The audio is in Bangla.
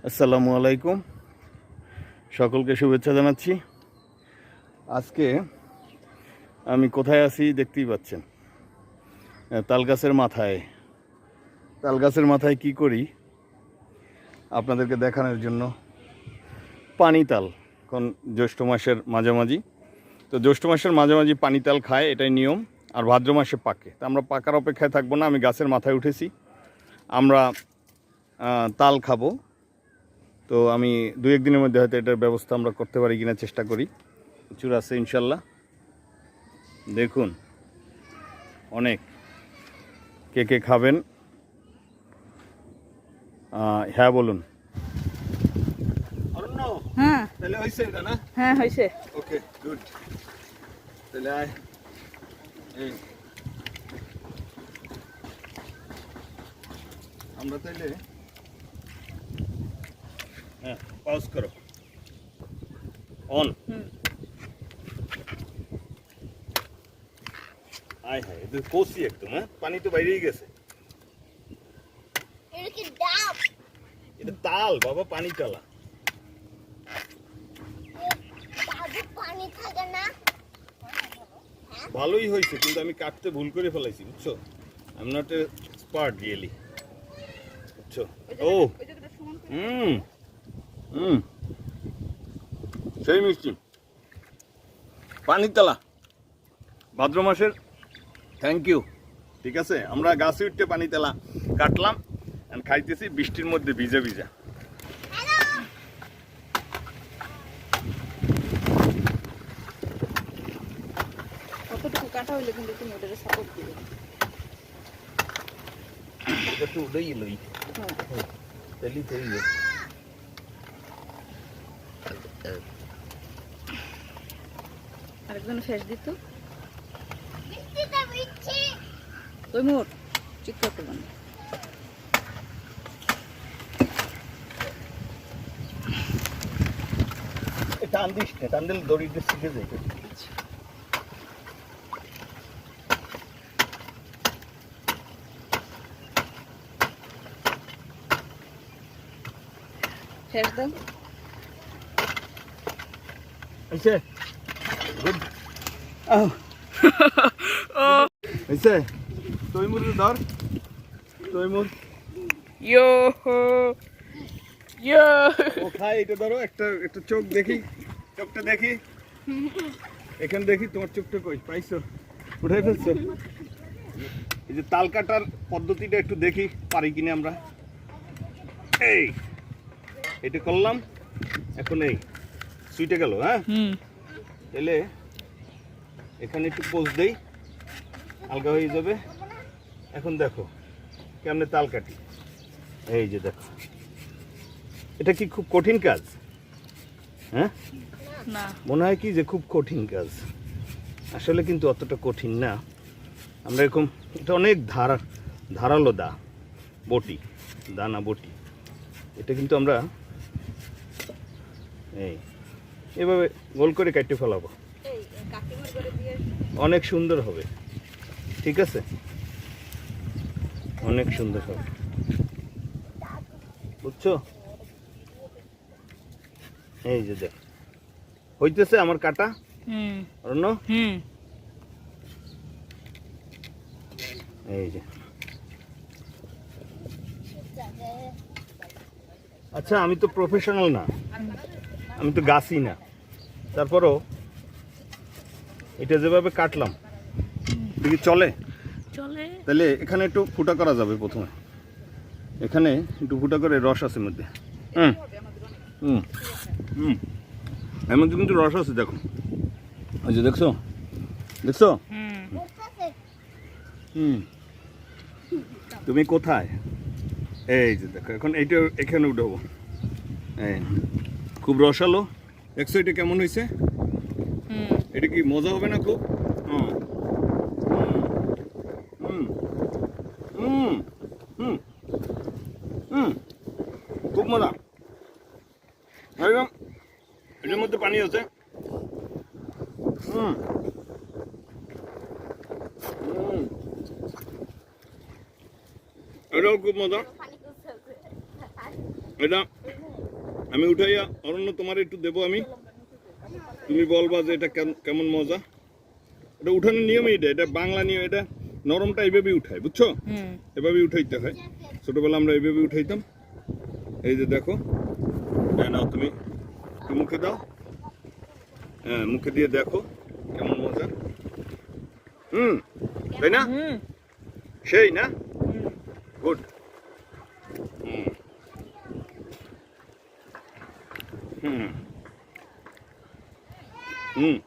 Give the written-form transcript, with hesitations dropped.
আসসালামু আলাইকুম, সকলকে শুভেচ্ছা জানাচ্ছি। আজকে আমি কোথায় আছি দেখতেই পাচ্ছেন, তালগাছের মাথায়। তালগাছের মাথায় কি করি আপনাদেরকে দেখানোর জন্য। পানি তাল, এখন জ্যৈষ্ঠ মাসের মাঝামাঝি, তো জ্যৈষ্ঠ মাসের মাঝামাঝি পানি তাল খায়, এটাই নিয়ম। আর ভাদ্র মাসে পাকে, তো আমরা পাকার অপেক্ষায় থাকবো না। আমি গাছের মাথায় উঠেছি, আমরা তাল খাবো। তো আমি দু একদিনের মধ্যে হয়তো এটার ব্যবস্থা আমরা করতে পারি কিনা চেষ্টা করি। প্রচুর আছে ইনশাল্লাহ। দেখুন অনেক, কে কে খাবেন হ্যাঁ বলুন। হ্যাঁ তাহলে হয়েছে এটা না? হ্যাঁ হয়েছে। Okay good. তাহলে আয়, এই আমরা তাইলে হ্যাঁ পজ করো, অন। আয় হায়, এদের কষি একদম। হ্যাঁ, পানি তো বাইরেই গেছে। এটা তাল বাবা, পানি তালা। ভালোই হয়েছে, কিন্তু আমি কাটতে ভুল করে ফেলাইছি, বুঝছো? I am not a expert really, বুঝছো? ও হুম হুম, সেই মিষ্টি পানি তালা ভাদ্র মাসের। Thank you. ঠিক আছে, আমরা গাছে উঠতে পানি তেলা কাটলাম, খাইতেছি বৃষ্টির মধ্যে ভিজা ভিজা। কতটুকু কাটা হইলে কিন্তু তুমি ওটাকে সাপোর্ট দিবে। একটু উড়েই লই, তেলি তেই আরেকজন ফেস দিত ওই মোট চিৎকার করবেন। টান দিস না, টান দিলে দড়িতে শিখে যায়। ফেস দাও। হয়েছে গুড। হয়েছে তৈমুর ধর, তৈমুর ইয়ো ইয়ো। ও খাই, এটা ধরো। একটা একটা চোখ দেখি, চোখটা দেখি, এখানে দেখি। তোমার চোখটা কই পাইছো? উঠাই ফেলছো? এই যে তাল কাটার পদ্ধতিটা একটু দেখি পারি কিনা আমরা। এই এটা করলাম, এখন এই সুইটে গেল। হ্যাঁ, এলে এখানে একটু পোজ দেই, হালকা হয়ে যাবে। এখন দেখো কেমনে তাল কাটি। এই যে দেখো, এটা কি খুব কঠিন কাজ? হ্যাঁ না, মনে হয় কি যে খুব কঠিন কাজ, আসলে কিন্তু অতটা কঠিন না। আমরা এরকম, এটা অনেক ধারালো বটি, দানা বটি। এটা কিন্তু আমরা এই এভাবে গোল করে কাটতে ফেলাবো, অনেক সুন্দর হবে। ঠিক আছে, অনেক সুন্দর হবে, বুঝছো? এই যে দেখ হইতেছে আমার কাটা। অরণ্য, এই যে। আচ্ছা, আমি তো প্রফেশনাল না, আমি তো গাছই না, তারপরও এটা যেভাবে কাটলাম দেখি চলে। চলে। তাহলে এখানে একটু ফুটা করা যাবে। প্রথমে এখানে একটু ফুটা করে, রস আছে মধ্যে। হুম হুম হুম, এর মধ্যে কিন্তু রস আছে, দেখো। ওই যে দেখছো, দেখছো? হুম, তুমি কোথায়? এই যে দেখো, এখন এইটা এখানে উঠাবো। এই খুব রসালো, দেখছো? এটা কেমন হয়েছে? এটা কি মজা হবে না খুব? হুম হুম হুম হুম হুম, খুব মজা একদম। এটার মধ্যে পানি আছে। হুম হুম, এটাও খুব মজা। এটা আমি উঠাইয়া অরণ্য তোমার একটু দেবো আমি, তুমি বলবা যে এটা কেমন মজা। এটা উঠানোর নিয়মই এটা বাংলা নিয়ম। এটা নরমটা এইভাবেই উঠায়, বুঝছো? এভাবেই উঠাইতে হয়। ছোটবেলা আমরা এইভাবেই উঠাইতাম। এই যে দেখো, নাও তুমি একটু মুখে দাও। হ্যাঁ, মুখে দিয়ে দেখো কেমন মজা। তাই না? সেই না? গুড। হুম।